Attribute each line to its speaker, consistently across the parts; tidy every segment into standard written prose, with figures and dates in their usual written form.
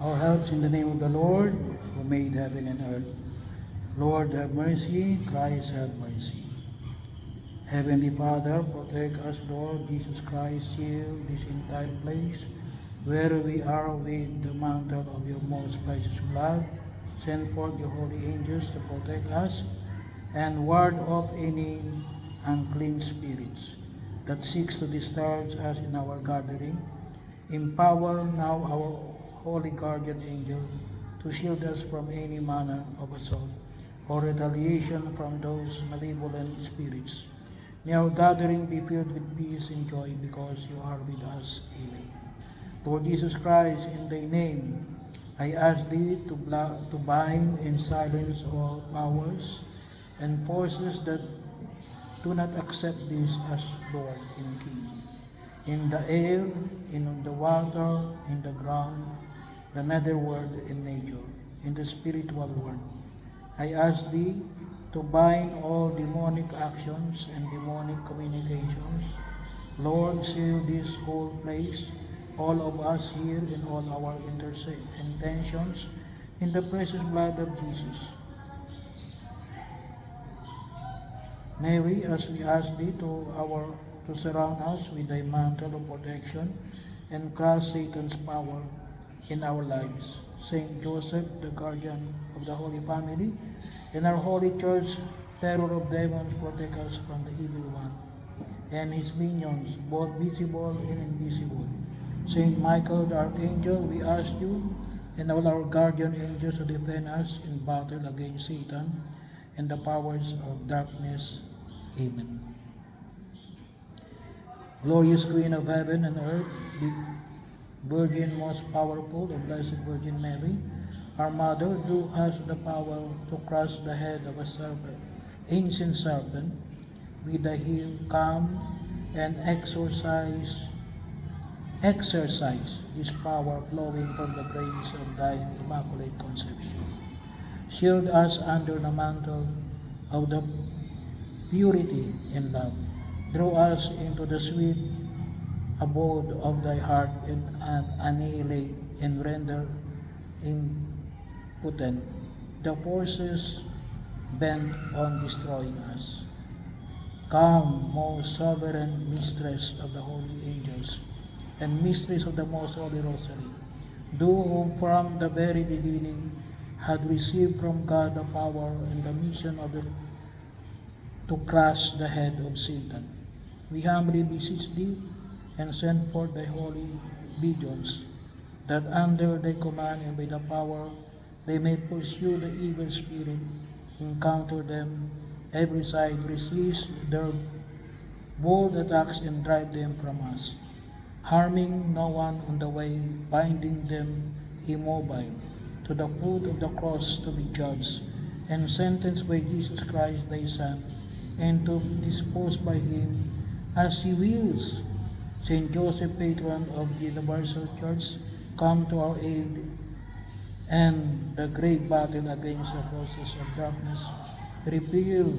Speaker 1: Our helps in the name of the Lord, who made heaven and earth. Lord, have mercy. Christ, have mercy. Heavenly Father, protect us, Lord Jesus Christ, heal this entire place where we are with the mantle of your most precious blood. Send forth your holy angels to protect us and ward off any unclean spirits that seeks to disturb us in our gathering. Empower now our holy guardian angel to shield us from any manner of assault or retaliation from those malevolent spirits. May our gathering be filled with peace and joy because you are with us. Amen. Lord Jesus Christ, in thy name, I ask thee to bind and silence all powers and forces that do not accept this as Lord and King. In the air, in the water, in the ground, the netherworld, in nature, in the spiritual world. I ask thee to bind all demonic actions and demonic communications. Lord, seal this whole place, all of us here and all our intentions, in the precious blood of Jesus. Mary, as we ask thee to surround us with thy mantle of protection and crush Satan's power in our lives. Saint Joseph, the guardian of the Holy Family, and our Holy Church, terror of demons, protect us from the evil one and his minions, both visible and invisible. Saint Michael, the Archangel, we ask you and all our guardian angels to defend us in battle against Satan and the powers of darkness. Amen. Glorious Queen of heaven and earth, the Virgin most powerful, the Blessed Virgin Mary, our Mother, who has the power to crush the head of a serpent, ancient serpent, with the heel, come and exercise this power flowing from the grace of thine Immaculate Conception. Shield us under the mantle of the purity and love. Draw us into the sweet abode of thy heart and annihilate and render impotent the forces bent on destroying us. Come, most sovereign mistress of the holy angels and mistress of the most holy rosary, thou who from the very beginning had received from God the power and the mission to crush the head of Satan. We humbly beseech thee and send forth thy holy legions, that under thy command and by the power they may pursue the evil spirit, encounter them every side, resist their bold attacks and drive them from us, harming no one on the way, binding them immobile to the foot of the cross to be judged and sentenced by Jesus Christ thy Son, and to be disposed by him as he wills. Saint Joseph, patron of the Universal Church, come to our aid and the great battle against the forces of darkness. Repel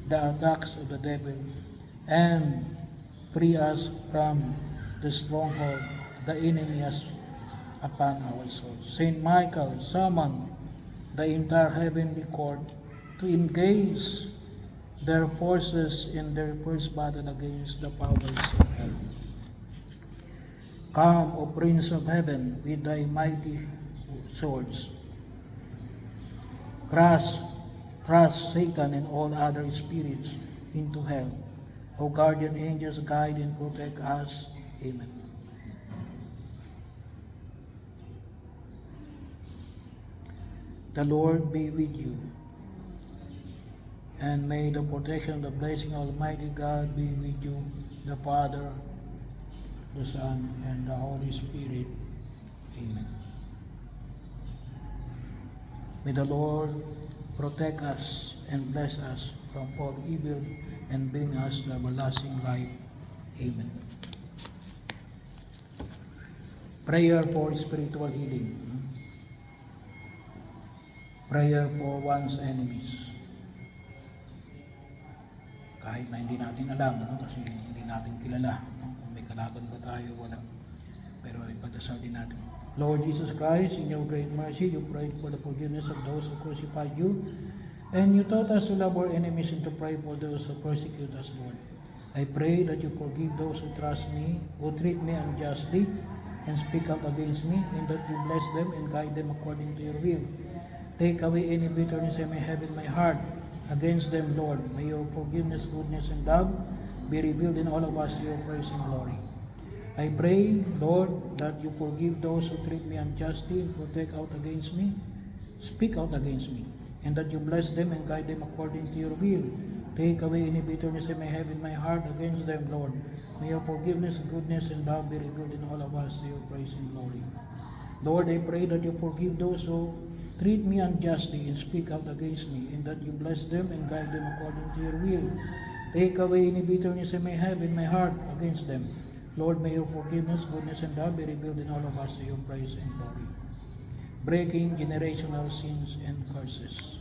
Speaker 1: the attacks of the devil and free us from the stronghold the enemy has upon our souls. Saint Michael, summon the entire heavenly court to engage their forces in their first battle against the powers of hell. Come, O Prince of Heaven, with thy mighty swords. Crush Satan and all other spirits into hell. O guardian angels, guide and protect us. Amen. The Lord be with you. And may the protection, the blessing of Almighty God be with you, the Father, the Son, and the Holy Spirit. Amen. May the Lord protect us and bless us from all evil and bring us to everlasting life. Amen. Prayer for spiritual healing. Prayer for one's enemies. Kahit na hindi natin alam, kasi hindi natin kilala, kung may kalaban ba tayo, wala. Pero ipagdasal din natin. Lord Jesus Christ, in your great mercy, you prayed for the forgiveness of those who crucified you, and you taught us to love our enemies and to pray for those who persecute us, Lord. I pray that you forgive those who trust me, who treat me unjustly, and speak out against me, and that you bless them and guide them according to your will. Take away any bitterness I may have in my heart against them, Lord. May your forgiveness, goodness, and love be revealed in all of us to your praise and glory. I pray, Lord, that you forgive those who treat me unjustly and speak out against me, and that you bless them and guide them according to your will. Take away any bitterness I may have in my heart against them, Lord. May your forgiveness, goodness, and love be revealed in all of us to your praise and glory. Lord, I pray that you forgive those who treat me unjustly and speak out against me, and that you bless them and guide them according to your will. Take away any bitterness I may have in my heart against them. Lord, may your forgiveness, goodness, and love be revealed in all of us to your praise and glory. Breaking generational sins and curses.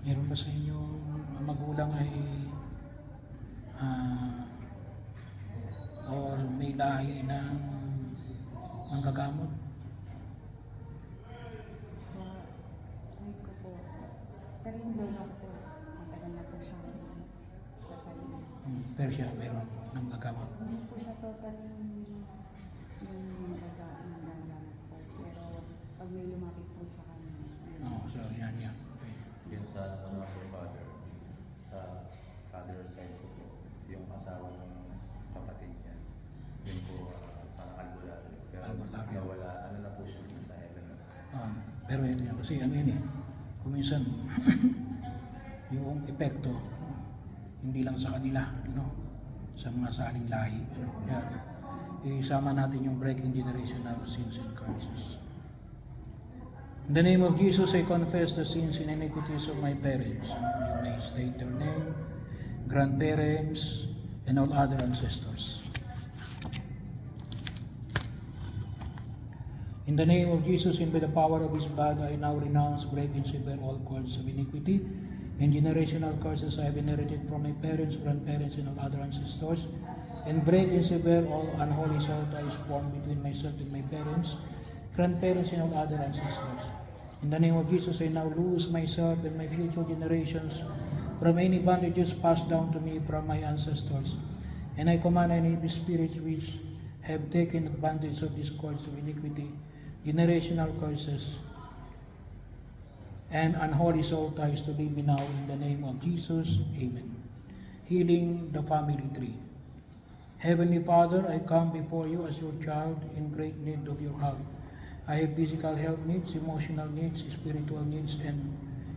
Speaker 1: Meron ba sa inyo magulang ay or may lahi ng manggagamot?
Speaker 2: Sa side ko po, pero yung lola ko po, matagal na po siya patay.
Speaker 1: Pero siya meron ng gagamot.
Speaker 2: Hindi po siya total yung nagagamot po, pero pag may lumapit po sa kanya,
Speaker 1: So yan. Okay.
Speaker 3: Yung sa father, sa father side ko po, yung asawa ng kapatid niya, yun po parang albularyo. Pero
Speaker 1: Albularyo.
Speaker 3: nawala, na po siya dun sa heaven.
Speaker 1: Pero ito yan, kasi kung minsan, yung epekto, hindi lang sa kanila, sa mga saling lahi. Kaya, isama natin yung breaking generational sins and curses. In the name of Jesus, I confess the sins and iniquities of my parents. You may state their name, grandparents, and all other ancestors. In the name of Jesus and by the power of His blood, I now renounce, break, and sever all cords of iniquity and generational curses I have inherited from my parents, grandparents, and all other ancestors, and break and sever all unholy soul ties formed between myself and my parents, grandparents, and all other ancestors. In the name of Jesus, I now loose myself and my future generations from any bondages passed down to me from my ancestors, and I command any spirits which have taken advantage of these cords of iniquity, generational curses, and unholy soul ties to leave me now in the name of Jesus. Amen. Healing the family tree. Heavenly Father, I come before you as your child in great need of your help. I have physical health needs, emotional needs, spiritual needs, and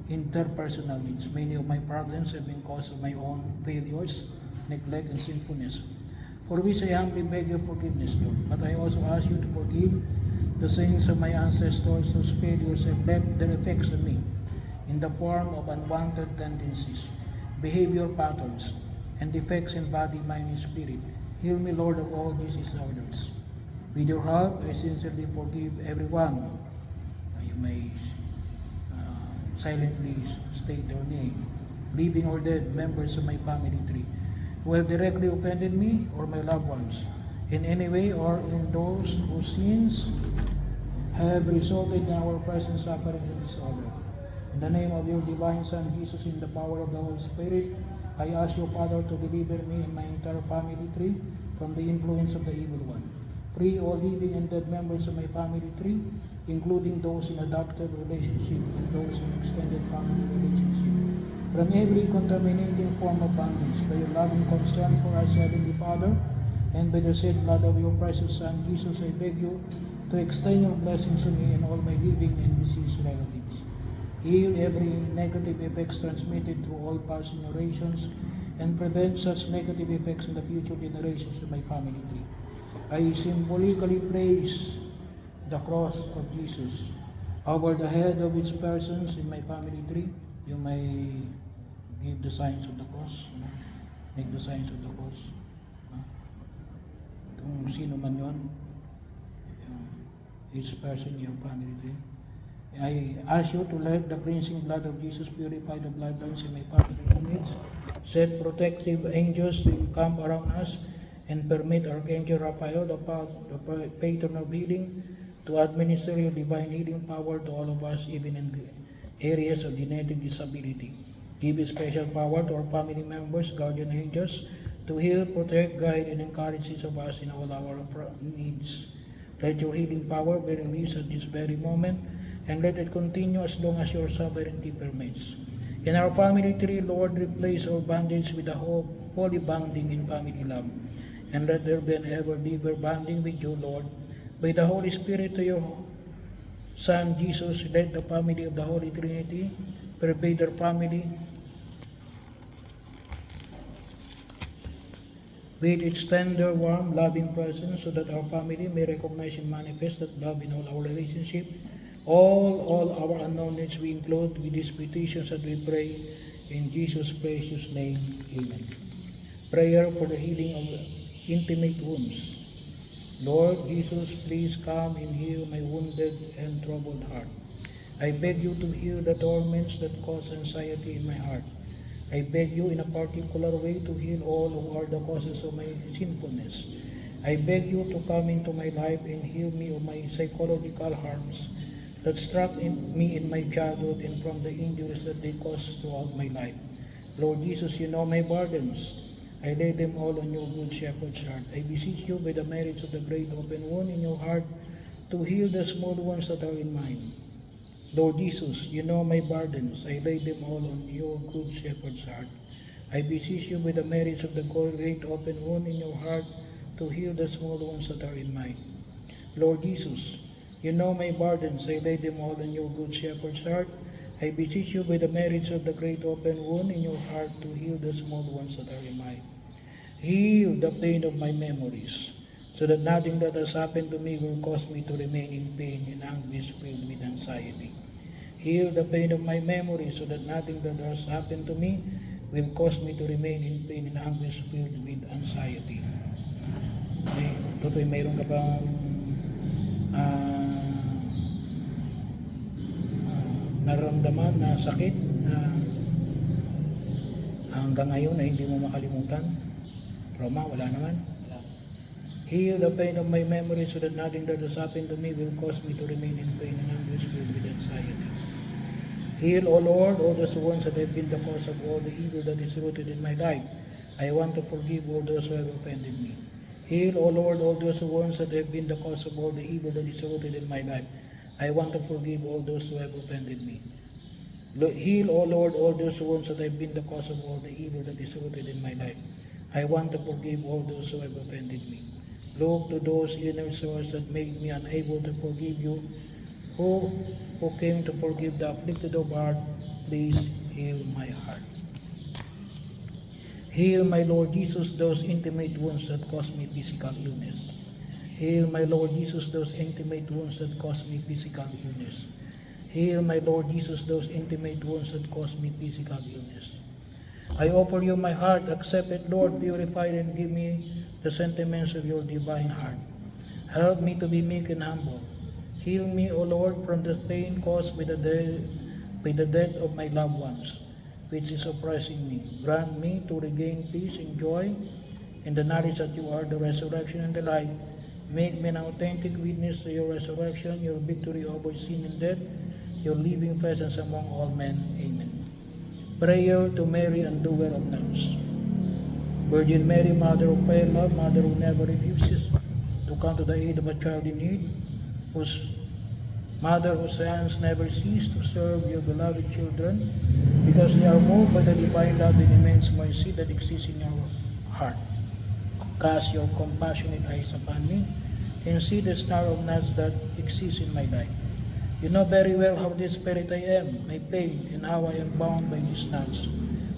Speaker 1: interpersonal needs. Many of my problems have been caused of my own failures, neglect, and sinfulness, for which I humbly beg your forgiveness, Lord. But I also ask you to forgive the sins of my ancestors whose failures have left their effects on me in the form of unwanted tendencies, behavior patterns, and defects in body, mind, and spirit. Heal me, Lord, of all these disorders. With your help, I sincerely forgive everyone. You may silently state their name, living or dead members of my family tree, who have directly offended me or my loved ones in any way, or in those whose sins have resulted in our present suffering and disorder. In the name of your divine Son, Jesus, in the power of the Holy Spirit, I ask you, Father, to deliver me and my entire family tree from the influence of the evil one. Free all living and dead members of my family tree, including those in adopted relationship and those in extended family relationship, from every contaminating form of bondage, by your loving concern for us, Heavenly Father, and by the shed blood of your precious Son, Jesus, I beg you to extend your blessings to me and all my living and deceased relatives. Heal every negative effects transmitted through all past generations, and prevent such negative effects in the future generations of my family tree. I symbolically place the cross of Jesus over the head of each persons in my family tree. You may give the signs of the cross, make the signs of the cross. Kung sino man yun, each person in your family tree. I ask you to let the cleansing blood of Jesus purify the bloodlines in my family units. Set protective angels to camp around us and permit Archangel Raphael, the patron of healing, to administer your divine healing power to all of us, even in the areas of genetic disability. Give special power to our family members, guardian angels, to heal, protect, guide, and encourage each of us in all our needs. Let your healing power be released at this very moment, and let it continue as long as your sovereignty permits. In our family tree, Lord, replace our bondage with a holy bonding in family love, and let there be an ever deeper bonding with you, Lord. By the Holy Spirit to your Son, Jesus, let the family of the Holy Trinity pervade their family with its tender, warm, loving presence, so that our family may recognize and manifest that love in all our relationship. All our unknown needs we include with these petitions that we pray in Jesus' precious name. Amen. Prayer for the healing of intimate wounds. Lord Jesus, please come and heal my wounded and troubled heart. I beg you to heal the torments that cause anxiety in my heart. I beg you in a particular way to heal all who are the causes of my sinfulness. I beg you to come into my life and heal me of my psychological harms that struck me in my childhood and from the injuries that they caused throughout my life. Lord Jesus, you know my burdens. I lay them all on your good shepherd's heart. I beseech you by the merits of the great open wound in your heart to heal the small ones that are in mine. Lord Jesus, you know my burdens. I lay them all on your good shepherd's heart. I beseech you by the merits of the great open wound in your heart to heal the small ones that are in mine. Lord Jesus, you know my burdens. I lay them all on your good shepherd's heart. I beseech you by the merits of the great open wound in your heart to heal the small ones that are in mine. Heal the pain of my memories, so that nothing that has happened to me will cause me to remain in pain and anguish filled with anxiety. Heal the pain of my memories, so that nothing that has happened to me will cause me to remain in pain and anguish filled with anxiety. Okay, Totoy, mayroon ka bang nararamdaman na sakit na hanggang ngayon na hindi mo makalimutan? Trauma, wala naman? Heal the pain of my memory, so that nothing that has happened to me will cause me to remain in pain and anguish filled with anxiety. Heal, O Lord, all those ones that have been the cause of all the evil that is rooted in my life. I want to forgive all those who have offended me. Heal, O Lord, all those ones that have been the cause of all the evil that is rooted in my life. I want to forgive all those who have offended me. Heal, O Lord, all those ones that have been the cause of all the evil that is rooted in my life. I want to forgive all those who have offended me. Look to those inner souls that made me unable to forgive you, who came to forgive the afflicted of heart. Please heal my heart. Heal, my Lord Jesus, those intimate wounds that cause me physical illness. Heal, my Lord Jesus, those intimate wounds that cause me physical illness. Heal, my Lord Jesus, those intimate wounds that cause me physical illness. I offer you my heart. Accept it, Lord. Purify it and give me the sentiments of your divine heart. Help me to be meek and humble. Heal me, O Lord, from the pain caused by the death of my loved ones, which is oppressing me. Grant me to regain peace and joy in the knowledge that you are the resurrection and the life. Make me an authentic witness to your resurrection, your victory over sin and death, your living presence among all men. Amen. Prayer to Mary, undoer of nuns. Virgin Mary, Mother of fair love, Mother who never refuses to come to the aid of a child in need, Mother whose hands never cease to serve your beloved children, because they are moved by the divine love and immense mercy that exists in your heart. Cast your compassionate eyes upon me, and see the star of nuts that exists in my life. You know very well how desperate I am, my pain, and how I am bound by these nuts.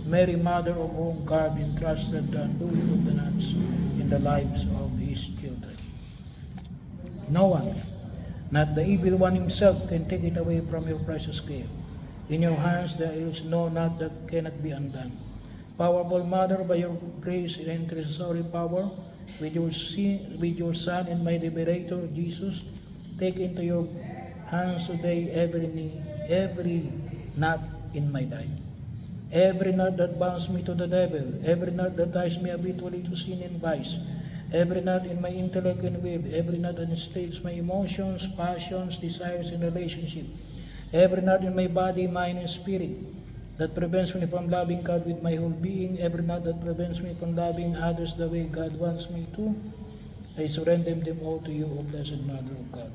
Speaker 1: Mary, Mother of whom God entrusted the undoing of the nuts in the lives of His children. No one, not the evil one himself, can take it away from your precious care. In your hands there is no knot that cannot be undone. Powerful Mother, by your grace and intercessory power, with your Son and my Liberator, Jesus, take into your hands today every knot in my life. Every knot that binds me to the devil, every knot that ties me habitually to sin and vice, Every knot in my intellect and will, every knot that enslaves my emotions, passions, desires, and relationship. Every knot in my body, mind, and spirit that prevents me from loving God with my whole being, every knot that prevents me from loving others the way God wants me to, I surrender them all to you, O Blessed Mother of God.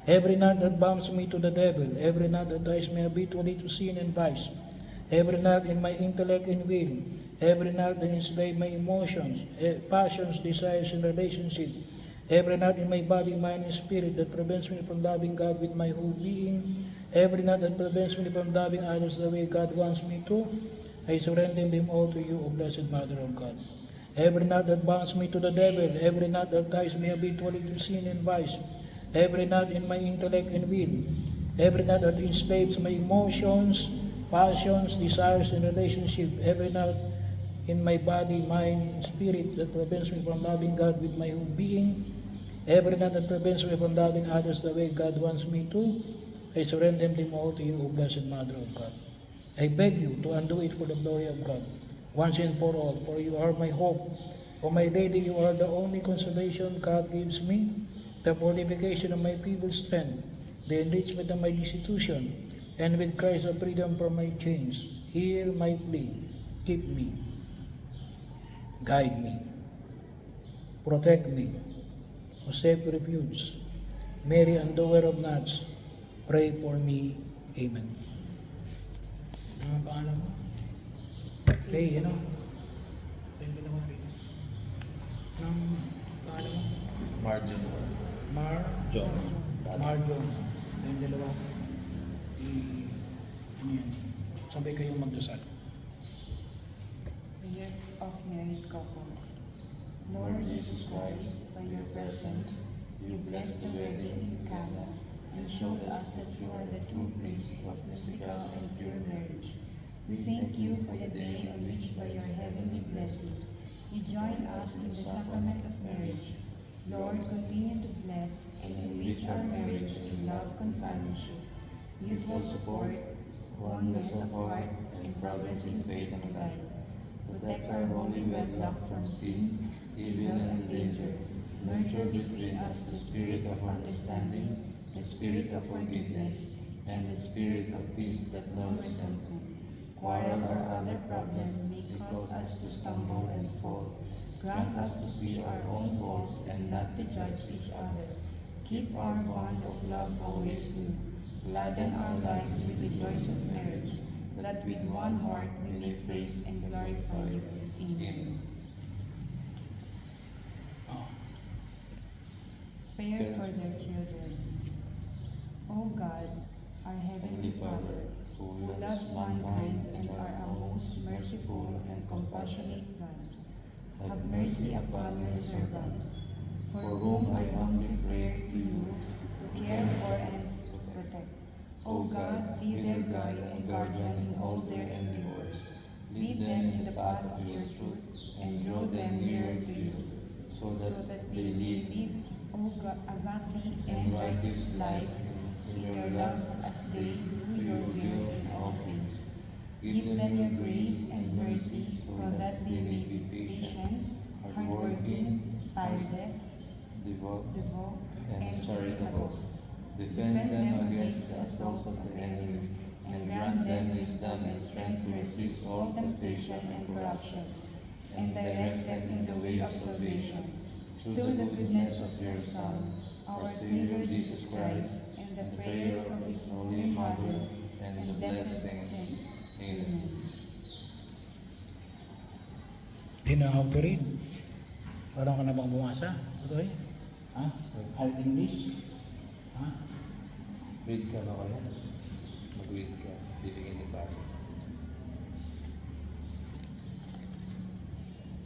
Speaker 1: Every knot that binds me to the devil, every knot that ties me habitually to sin and vice, every knot in my intellect and will, every knot that enslaves my emotions, passions, desires, and relationship, every knot in my body, mind, and spirit that prevents me from loving God with my whole being, every knot that prevents me from loving others the way God wants me to, I surrender them all to you, O Blessed Mother of God. Every knot that binds me to the devil, every knot that ties me habitually to sin and vice, every knot in my intellect and will, every knot that enslaves my emotions, passions, desires, and relationship, every knot in my body, mind, and spirit that prevents me from loving God with my whole being, every knot that prevents me from loving others the way God wants me to, I surrender them all to you, O Blessed Mother of God. I beg you to undo it for the glory of God, once and for all, for you are my hope. O my Lady, you are the only consolation God gives me, the fortification of my feeble strength, the enrichment of my destitution, and with Christ the freedom from my chains. Hear my plea. Keep me, guide me, protect me, O safe refuge. Mary, undoer of knots, pray for me. Amen. Ano ang pangalan mo? Faye, ano? Faye, dalawa rin. Anong pangalan mo?
Speaker 3: Margin.
Speaker 1: John. John. Yung dalawa. Ano yan? Sabay kayong magdasal.
Speaker 2: Prayer of married couples.
Speaker 4: Lord Jesus Christ, by your presence, you blessed the wedding in Cana and showed us that you are the true priest of mystical and pure marriage. We thank you for the day on which by your heavenly blessing you join us in the sacrament of marriage. Lord, continue to bless and enrich our marriage in love, companionship, mutual support, oneness of heart, and progress in faith and life. Protect our holy wedlock from sin, evil, and danger. Nurture between us the spirit of understanding, the spirit of forgiveness, and the spirit of peace that no resentment, quarrel or other problem may cause us to stumble and fall. Grant us to see our own faults and not to judge each other. Keep our bond of love always new. Gladden our lives with the joys of marriage, that with one heart we may praise and glorify you. Amen.
Speaker 2: Prayer for their children. O God, our Heavenly Father, who loves mankind and are a most merciful and compassionate God, have mercy upon your servants, for whom I humbly pray to you to care for and protect. O God, be their guide and guardian in all their endeavors. Lead them in the path of your truth and draw them nearer to you, so that they live, O God, a godly and righteous life in your love as they do your will in all things. Give them your grace and mercy so that they may be patient, hardworking, tireless, devout, and charitable. Defend them against the assaults of the enemy, and grant them wisdom and strength to resist all temptation and corruption, and direct them in the way of salvation, through the goodness of your Son, our Savior Jesus Christ, and the prayers of his Holy Mother, and the blessed saints. Amen.
Speaker 1: Di na how to read. Parang ka na bang bumasa? Okay? Ha? Hard English? Ha?
Speaker 3: Read ka na kaya? Mag-read ka sa bibigyan ni Father.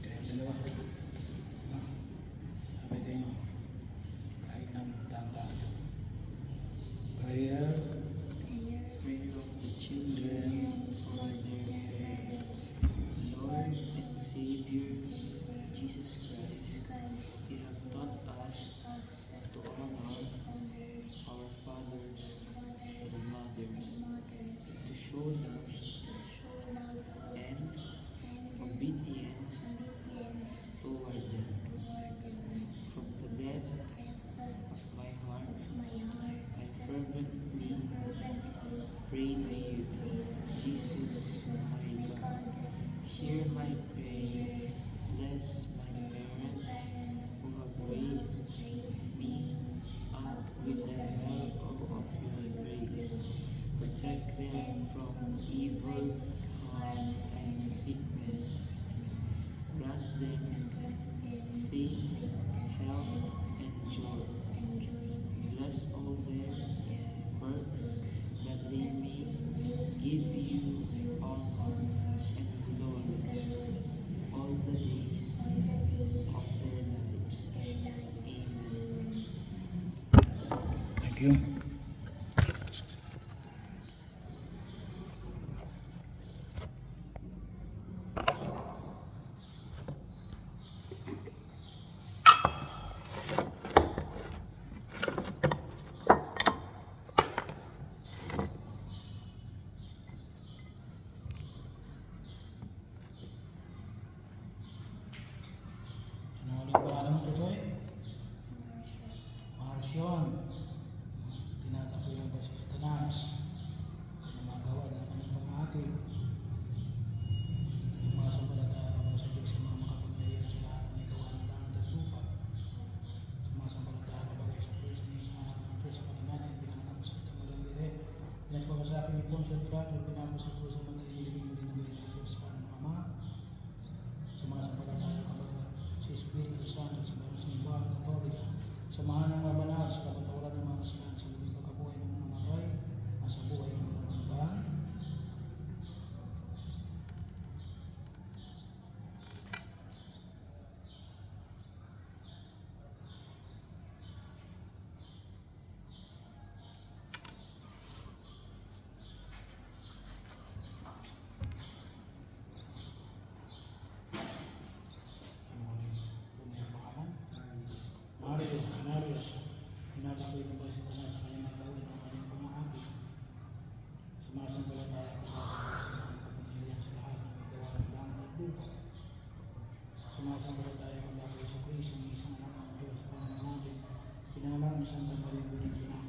Speaker 1: Kaya dalawa. Ha? Sabay kayo. Kahit ng tangka. Prayer of the children for their parents. Lord and Savior Jesus Christ, you have taught us to honor our fathers and mothers, to show love and obedience
Speaker 4: protect them from evil, harm, and sickness. Grant them faith, health, and joy. Bless all their works, that they may give you honor and glory all the days of their lives. Amen.
Speaker 1: Thank you. Ano ulit ba alam mo, Tutoy? Marsyon. Tinatapoy lang ba si Satanas? Gumagawa ng kanyang pamahati. Sumasampalataya ka ba sa Diyos sa mga makapangyarihan sa lahat ng may gawa ng langit at lupa? Sumasampalataya ka ba sa Kristo ni sa anak ng Diyos sa Panginoon, tinanap mo sa Tamalang Bire? Nagpapasakit ni Poncio Pilato, pinapos sa krus ang matay, nilibing mo din ang Diyos sa Diyos para ng Ama. Sumasampalataya ka ba sa Espiritu Santo sa banal na simbahan Katolika, samahan ng mga banal sa kapatawaran ng mga kasalanan sa lumang pagkabuhay ng mga namatay, nasa buhay ng mga hanggan? Marius, tinatakoy mo ba si Tanas sa kanyang nagawin ng kanyang pamahagi? Sumasampalataya ka ba sa kapangyarihan sa lahat ng may gawa ng langit at lupa? Sumasampalataya ka ba sa Kristo ng isang anak ng Diyos sa Panginoon natin, pinangalan ng Santa Maria Virgen